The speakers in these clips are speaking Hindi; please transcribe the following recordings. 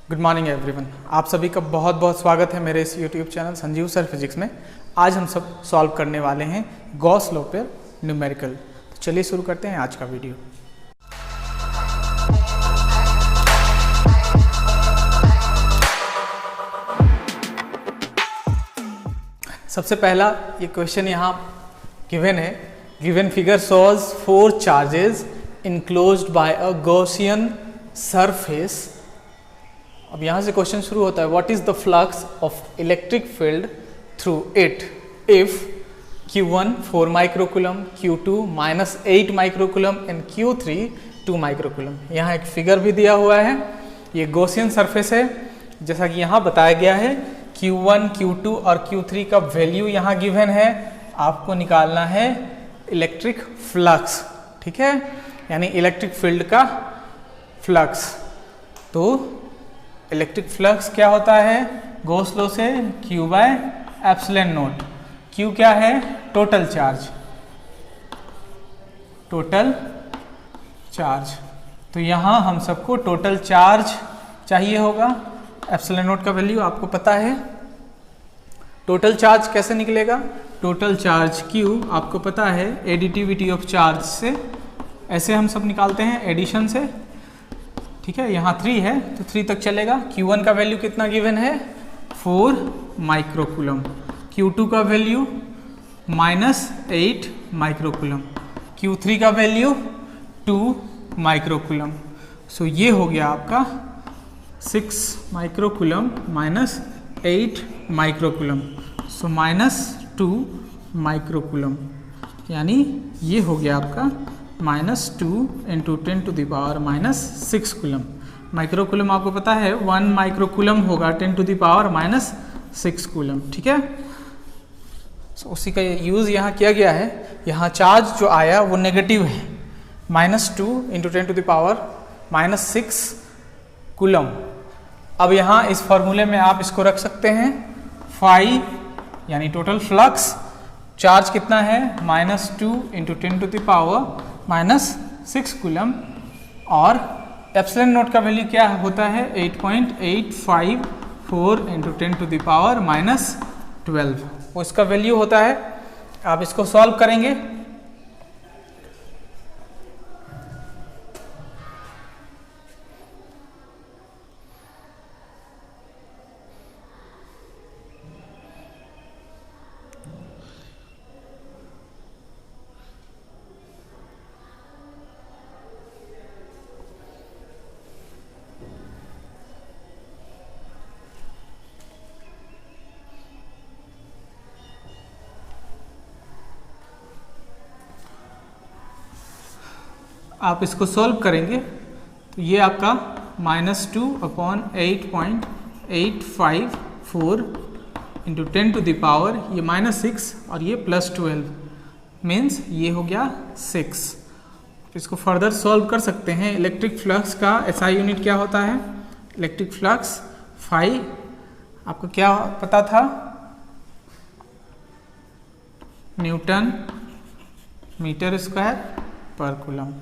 Good morning everyone. आप सभी का बहुत बहुत स्वागत है मेरे इस YouTube channel Sanjeev sir physics में। आज हम सब सॉल्व करने वाले हैं गॉस लॉ पर न्यूमेरिकल। तो चलिए शुरू करते हैं आज का वीडियो। सबसे पहला ये क्वेश्चन यहाँ गिवन है। Given figure shows 4 charges enclosed bye अ गॉसियन सरफेस। अब यहाँ से क्वेश्चन शुरू होता है, what is the flux of electric field through it if Q1 4 microcoulomb, Q2 -8 microcoulomb and Q3 2 microcoulomb. यहाँ एक फिगर भी दिया हुआ है। ये गॉसियन सरफेस है, जैसा कि यहाँ बताया गया है। Q1, Q2 और Q3 का वैल्यू यहाँ गिवन है। आपको निकालना है इलेक्ट्रिक फ्लक्स, ठीक है, यानी इलेक्ट्रिक फील्ड का फ्लक्स। तो इलेक्ट्रिक फ्लक्स क्या होता है गॉस लॉ से? Q bye epsilon not. Q क्या है? Total charge, total charge. तो यहाँ हम सबको टोटल चार्ज चाहिए होगा। एप्सिलॉन नॉट का वैल्यू आपको पता है। टोटल चार्ज कैसे निकलेगा? टोटल चार्ज Q आपको पता है एडिटिविटी ऑफ चार्ज से, ऐसे हम सब निकालते हैं एडिशन से, ठीक है। यहाँ 3 है तो 3 तक चलेगा। Q1 का वैल्यू कितना गिवन है? 4 माइक्रोकूलम। Q2 का वैल्यू -8 माइक्रोकूलम। Q3 का वैल्यू 2 माइक्रोकूलम। सो ये हो गया आपका 6 माइक्रोकूलम -8 माइक्रोकूलम, सो -2 माइक्रोकूलम, यानी ये हो गया आपका -2 × 10⁻⁻6 कूलम। माइक्रोकूलम आपको पता है 1 माइक्रोकूलम होगा 10⁻⁻6 कूलम, ठीक है। so, उसी का यूज़ यहाँ किया गया है। यहाँ चार्ज जो आया वो नेगेटिव है, -2 × 10⁻⁻6 कूलम। अब यहाँ इस फॉर्मूले में आप इसको रख सकते हैं फाई, यानी टोटल फ्लक्स। चार्ज कितना है? -2 × 10⁻⁻6 कूलम, और एप्सिलॉन नॉट का वैल्यू क्या होता है? 8.854 × 10⁻⁻12, वो इसका वैल्यू होता है। आप इसको सॉल्व करेंगे आप इसको सॉल्व करेंगे तो ये आपका -2/8.854 × 10⁻, ये -6 और ये +12 मीन्स ये हो गया 6। इसको फर्दर सॉल्व कर सकते हैं। इलेक्ट्रिक फ्लक्स का SI यूनिट क्या होता है? इलेक्ट्रिक फ्लक्स फाई आपको क्या पता था? न्यूटन मीटर स्क्वायर पर कूलम।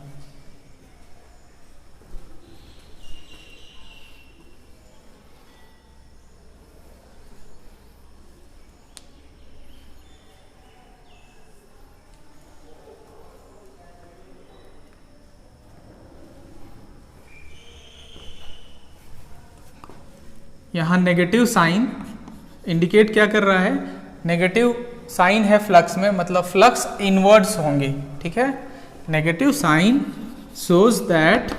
यहाँ नेगेटिव साइन इंडिकेट क्या कर रहा है? नेगेटिव साइन है फ्लक्स में, मतलब फ्लक्स इनवर्ड्स होंगे, ठीक है। Negative sign shows that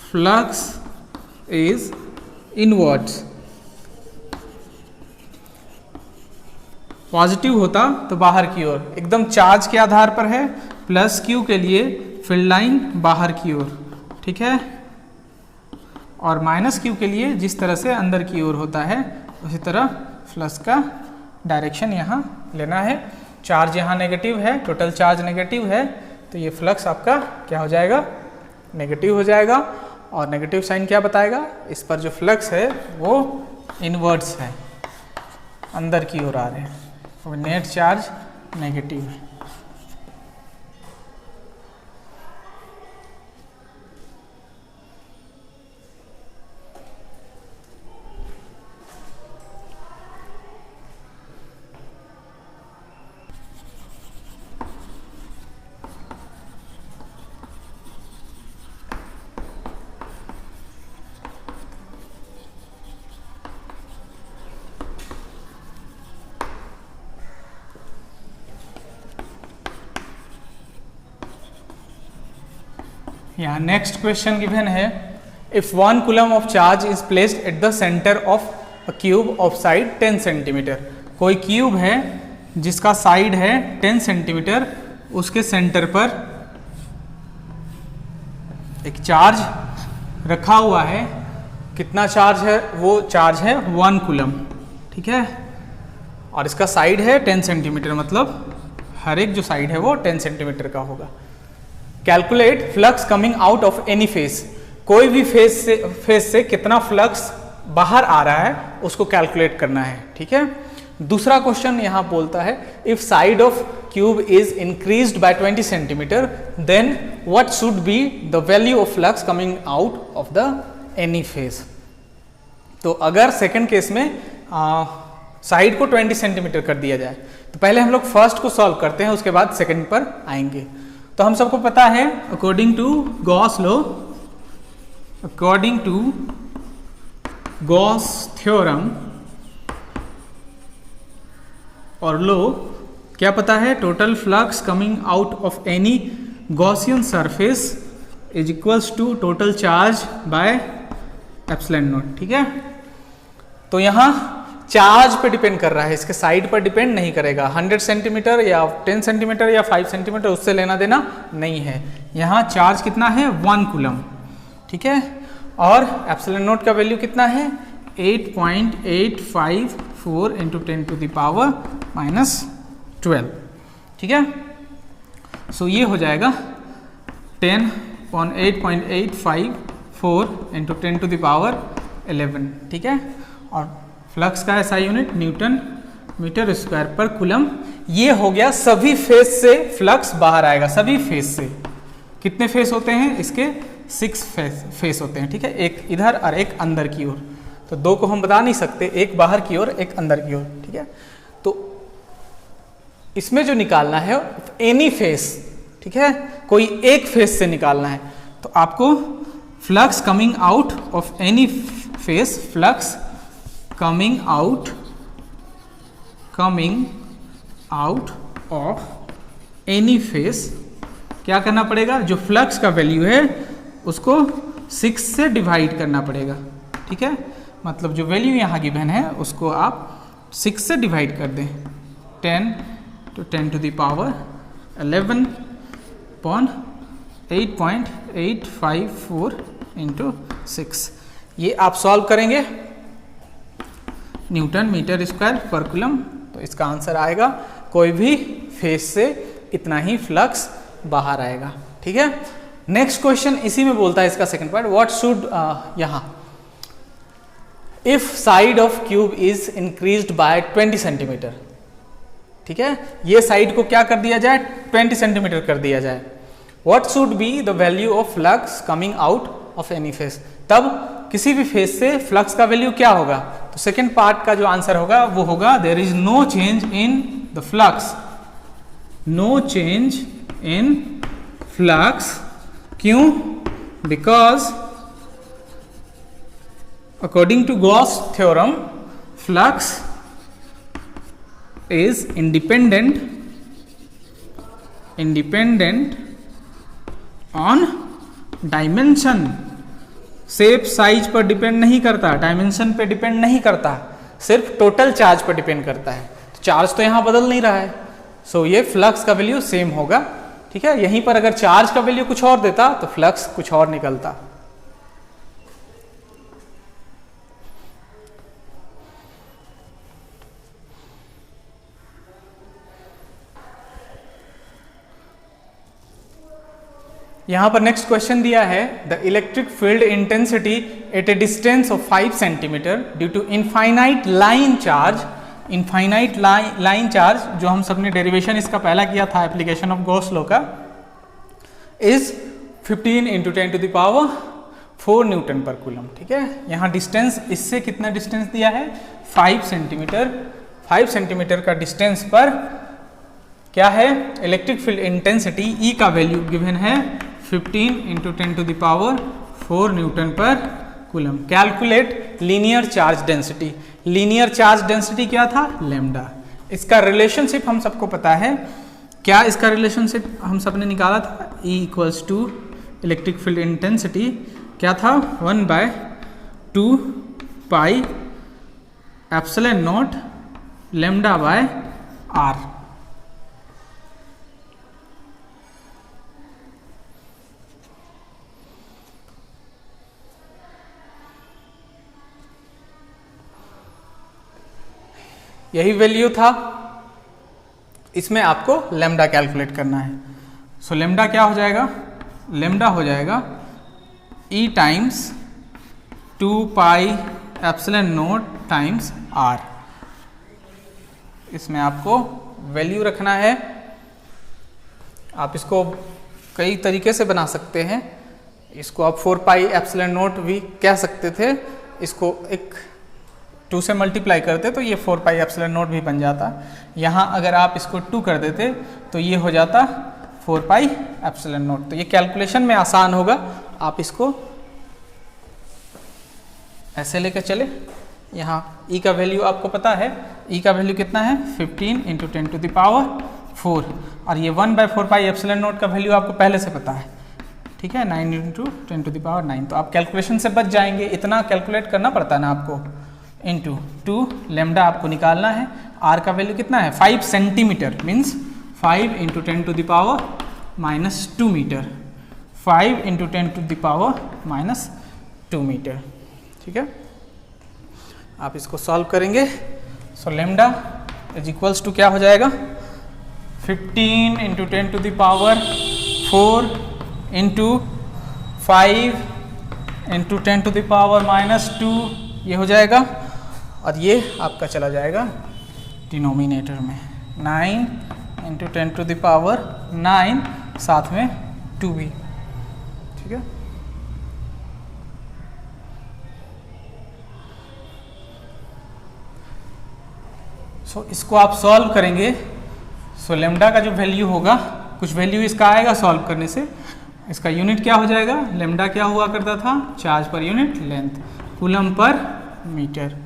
flux is inwards। Positive होता तो बाहर की ओर, एकदम चार्ज के आधार पर है। +Q के लिए फील्ड लाइन बाहर की ओर, ठीक है, और -Q के लिए जिस तरह से अंदर की ओर होता है उसी तरह फ्लक्स का डायरेक्शन यहाँ लेना है। चार्ज यहाँ नेगेटिव है, टोटल चार्ज नेगेटिव है, तो ये फ्लक्स आपका क्या हो जाएगा? नेगेटिव हो जाएगा। और नेगेटिव साइन क्या बताएगा? इस पर जो फ्लक्स है वो इनवर्ड्स है, अंदर की ओर आ रहे हैं, तो नेट चार्ज नेगेटिव है। यहाँ नेक्स्ट क्वेश्चन गिवन है, if 1 coulomb of charge is placed at the centre of a cube of side 10 centimetre. कोई क्यूब है जिसका साइड है 10 सेंटीमीटर, उसके सेंटर पर एक चार्ज रखा हुआ है। कितना चार्ज है? वो चार्ज है 1 कूलम, ठीक है, और इसका साइड है 10 सेंटीमीटर, मतलब हर एक जो साइड है वो 10 सेंटीमीटर का होगा। Calculate flux coming out of any face. कोई भी फेस से कितना फ्लक्स बाहर आ रहा है उसको कैलकुलेट करना है, ठीक है। दूसरा क्वेश्चन यहाँ बोलता है, if side of cube is increased by 20 centimetre then what should be the value of flux coming out of the any face. तो अगर सेकंड केस में साइड को 20 सेंटीमीटर कर दिया जाए, तो पहले हम लोग फर्स्ट को सॉल्व करते हैं, उसके बाद सेकंड पर आएंगे। तो हम सबको पता है according to Gauss law, according to Gauss theorem और लॉ क्या पता है, total flux coming out of any Gaussian surface is equals to total charge by epsilon naught, ठीक है। तो यहाँ चार्ज पे डिपेंड कर रहा है, इसके साइड पर डिपेंड नहीं करेगा। 100 सेंटीमीटर या 10 सेंटीमीटर या 5 सेंटीमीटर उससे लेना देना नहीं है। यहाँ चार्ज कितना है? 1 कूलम, ठीक है, और एप्सिलॉन नॉट का वैल्यू कितना है? 8.854 इंटू 10 टू द पावर -12, ठीक है। सो ये हो जाएगा 8.854 इंटू 10 टू द पावर 11, ठीक है। और फ्लक्स का ऐसा यूनिट न्यूटन मीटर स्क्वायर पर कूलम। ये हो गया सभी फेस से फ्लक्स बाहर आएगा, सभी फेस से। कितने फेस होते हैं इसके? 6 फेस होते हैं, ठीक है, एक इधर और एक अंदर की ओर। तो दो को हम बता नहीं सकते, एक बाहर की ओर एक अंदर की ओर, ठीक है। तो इसमें जो निकालना है एनी फेस, ठीक है, कोई एक फेस से निकालना है। तो आपको flux coming out of any face, flux coming out of any face क्या करना पड़ेगा? जो फ्लक्स का वैल्यू है उसको 6 से डिवाइड करना पड़ेगा, ठीक है। मतलब जो वैल्यू यहाँ गिवन है उसको आप 6 से डिवाइड कर दें। 10 to 10 to the power 11 upon 8.854 into 6। ये आप सॉल्व करेंगे न्यूटन मीटर स्क्वायर पर कूलम, तो इसका आंसर आएगा कोई भी फेस से इतना ही फ्लक्स बाहर आएगा, ठीक है। नेक्स्ट क्वेश्चन इसी में बोलता है, इसका सेकंड पार्ट, व्हाट शुड यहाँ if side of cube is increased by 20 centimetre, ठीक है, ये साइड को क्या कर दिया जाए? 20 सेंटीमीटर कर दिया जाए। What should be the value of flux coming out of any face. तब किसी भी फेस से फ्लक्स का वैल्यू क्या होगा? तो सेकेंड पार्ट का जो आंसर होगा वो होगा there is no change in the flux, no change in flux. क्यों? Because according to Gauss theorem flux is independent on dimension, shape size पर डिपेंड नहीं करता, डायमेंशन पे डिपेंड नहीं करता, सिर्फ टोटल चार्ज पर डिपेंड करता है। तो चार्ज तो यहाँ बदल नहीं रहा है, सो ये फ्लक्स का वैल्यू सेम होगा, ठीक है। यहीं पर अगर चार्ज का वैल्यू कुछ और देता तो फ्लक्स कुछ और निकलता। यहाँ पर नेक्स्ट क्वेश्चन दिया है, the electric field intensity at a distance of 5 centimetre due to infinite line charge. Infinite line charge जो हम सबने डेरिवेशन इसका पहला किया था एप्लीकेशन ऑफ गॉस लॉ का, is 15 into 10 to the power 4 newton per coulomb, ठीक है। यहाँ डिस्टेंस इससे कितना डिस्टेंस दिया है? 5 सेंटीमीटर। 5 सेंटीमीटर का डिस्टेंस पर क्या है? इलेक्ट्रिक फील्ड इंटेंसिटी ई का वैल्यू गिवन है 15 into 10 to the power 4 newton per coulomb. Calculate linear charge density. Linear charge density क्या था? लैम्डा। इसका रिलेशनशिप हम सबको पता है। क्या इसका रिलेशनशिप हम सबने निकाला था? E equals to electric field intensity क्या था 1/2 pi epsilon naught lambda by r. यही वैल्यू था, इसमें आपको लैम्डा कैलकुलेट करना है। सो लैम्डा क्या हो जाएगा, लैम्डा हो जाएगा E times 2 pi epsilon not times R। इसमें आपको वैल्यू रखना है। आप इसको कई तरीके से बना सकते हैं। इसको आप 4 पाई एप्सिलॉन नॉट भी कह सकते थे। इसको एक 2 से मल्टीप्लाई करते तो ये 4 पाई एप्सिलॉन नॉट भी बन जाता। यहाँ अगर आप इसको 2 कर देते तो ये हो जाता 4 पाई एप्सिलॉन नॉट। तो ये कैलकुलेशन में आसान होगा। आप इसको ऐसे लेकर चले। यहाँ E का वैल्यू आपको पता है, E का वैल्यू कितना है 15 × 10⁴ और ये 1/4 पाई एप्सिलॉन नॉट का वैल्यू आपको पहले से पता है, ठीक है, 9 × 10⁹। तो आप कैलकुलेशन से बच जाएंगे, इतना कैलकुलेट करना पड़ता है ना आपको। इंटू 2 लैम्डा आपको निकालना है। R का वैल्यू कितना है 5 सेंटीमीटर, मीन्स 5 × 10⁻² मीटर, 5 × 10⁻² मीटर, ठीक है। आप इसको सॉल्व करेंगे। So lambda is equals to क्या हो जाएगा 15 × 10⁴ इंटू 5 × 10⁻², ये हो जाएगा। और ये आपका चला जाएगा डिनोमिनेटर में 9 × 10⁹, साथ में 2 भी, ठीक है। सो इसको आप सॉल्व करेंगे। सो लैम्डा का जो वैल्यू होगा, कुछ वैल्यू इसका आएगा सॉल्व करने से। इसका यूनिट क्या हो जाएगा, लैम्डा क्या हुआ करता था charge per unit length, coulomb per metre.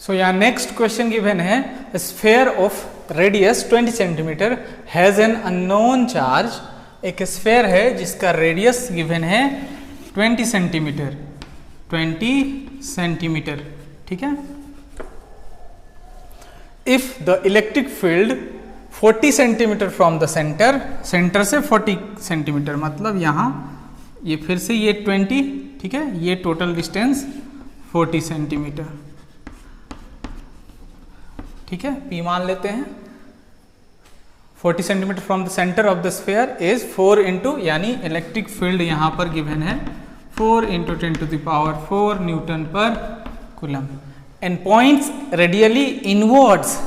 So यहाँ नेक्स्ट क्वेश्चन गिवन है, sphere of radius 20 centimetre has an unknown charge. एक स्फेयर है जिसका रेडियस गिवन है 20 सेंटीमीटर, 20 सेंटीमीटर, ठीक है। If the electric field 40 centimetre from the centre, centre से 40 सेंटीमीटर मतलब यहाँ ये फिर से ये 20, ठीक है, ये टोटल डिस्टेंस 40 सेंटीमीटर, ठीक है। P मान लेते हैं। 40 centimetre from the centre of the sphere is 4 into, यानी इलेक्ट्रिक फील्ड यहाँ पर गिवन है 4 × 10⁴ Newton per coulomb. And points radially inwards,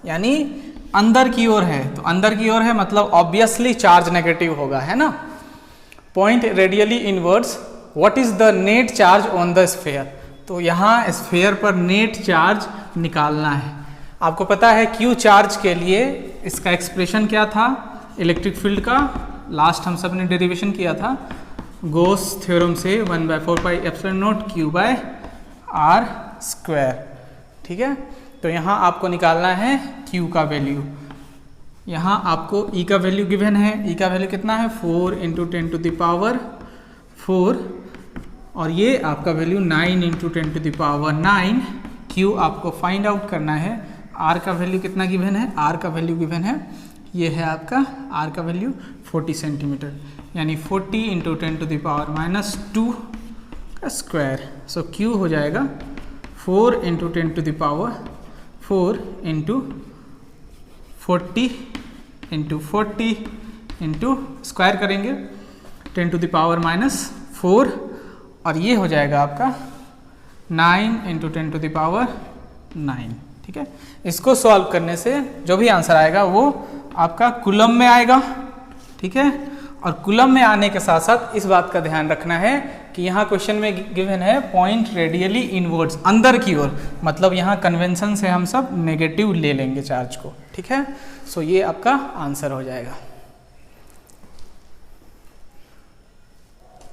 यानी अंदर की ओर है। तो अंदर की ओर है मतलब ऑब्वियसली चार्ज नेगेटिव होगा, है ना। Point radially inwards, what is the net charge on the sphere. तो यहाँ स्फेयर पर नेट चार्ज निकालना है। आपको पता है Q चार्ज के लिए इसका एक्सप्रेशन क्या था इलेक्ट्रिक फील्ड का, लास्ट हम सब ने डेरिवेशन किया था गोस थ्योरम से 1/4 पाई एप्सिलॉन नॉट Q/r², ठीक है। तो यहाँ आपको निकालना है Q का वैल्यू। यहाँ आपको E का वैल्यू गिवन है। E का वैल्यू कितना है 4 × 10⁴, और ये आपका वैल्यू 9 × 10⁹। Q आपको फाइंड आउट करना है। R का वैल्यू कितना गिवन है, R का वैल्यू गिवन है, ये है आपका R का वैल्यू 40 सेंटीमीटर, यानी 40 × 10⁻² का स्क्वायर। सो Q हो जाएगा 4 × 10⁴ इंटू 40 × 40 इंटू स्क्वायर करेंगे 10⁻⁴, और ये हो जाएगा आपका 9 × 10⁻⁹, ठीक है। इसको सॉल्व करने से जो भी आंसर आएगा वो आपका कूलम में आएगा, ठीक है। और कूलम में आने के साथ साथ इस बात का ध्यान रखना है कि यहाँ क्वेश्चन में गिवन है पॉइंट रेडियली इनवर्ड्स, अंदर की ओर, मतलब यहाँ कन्वेंशन से हम सब नेगेटिव ले लेंगे चार्ज को, ठीक है। सो ये आपका आंसर हो जाएगा।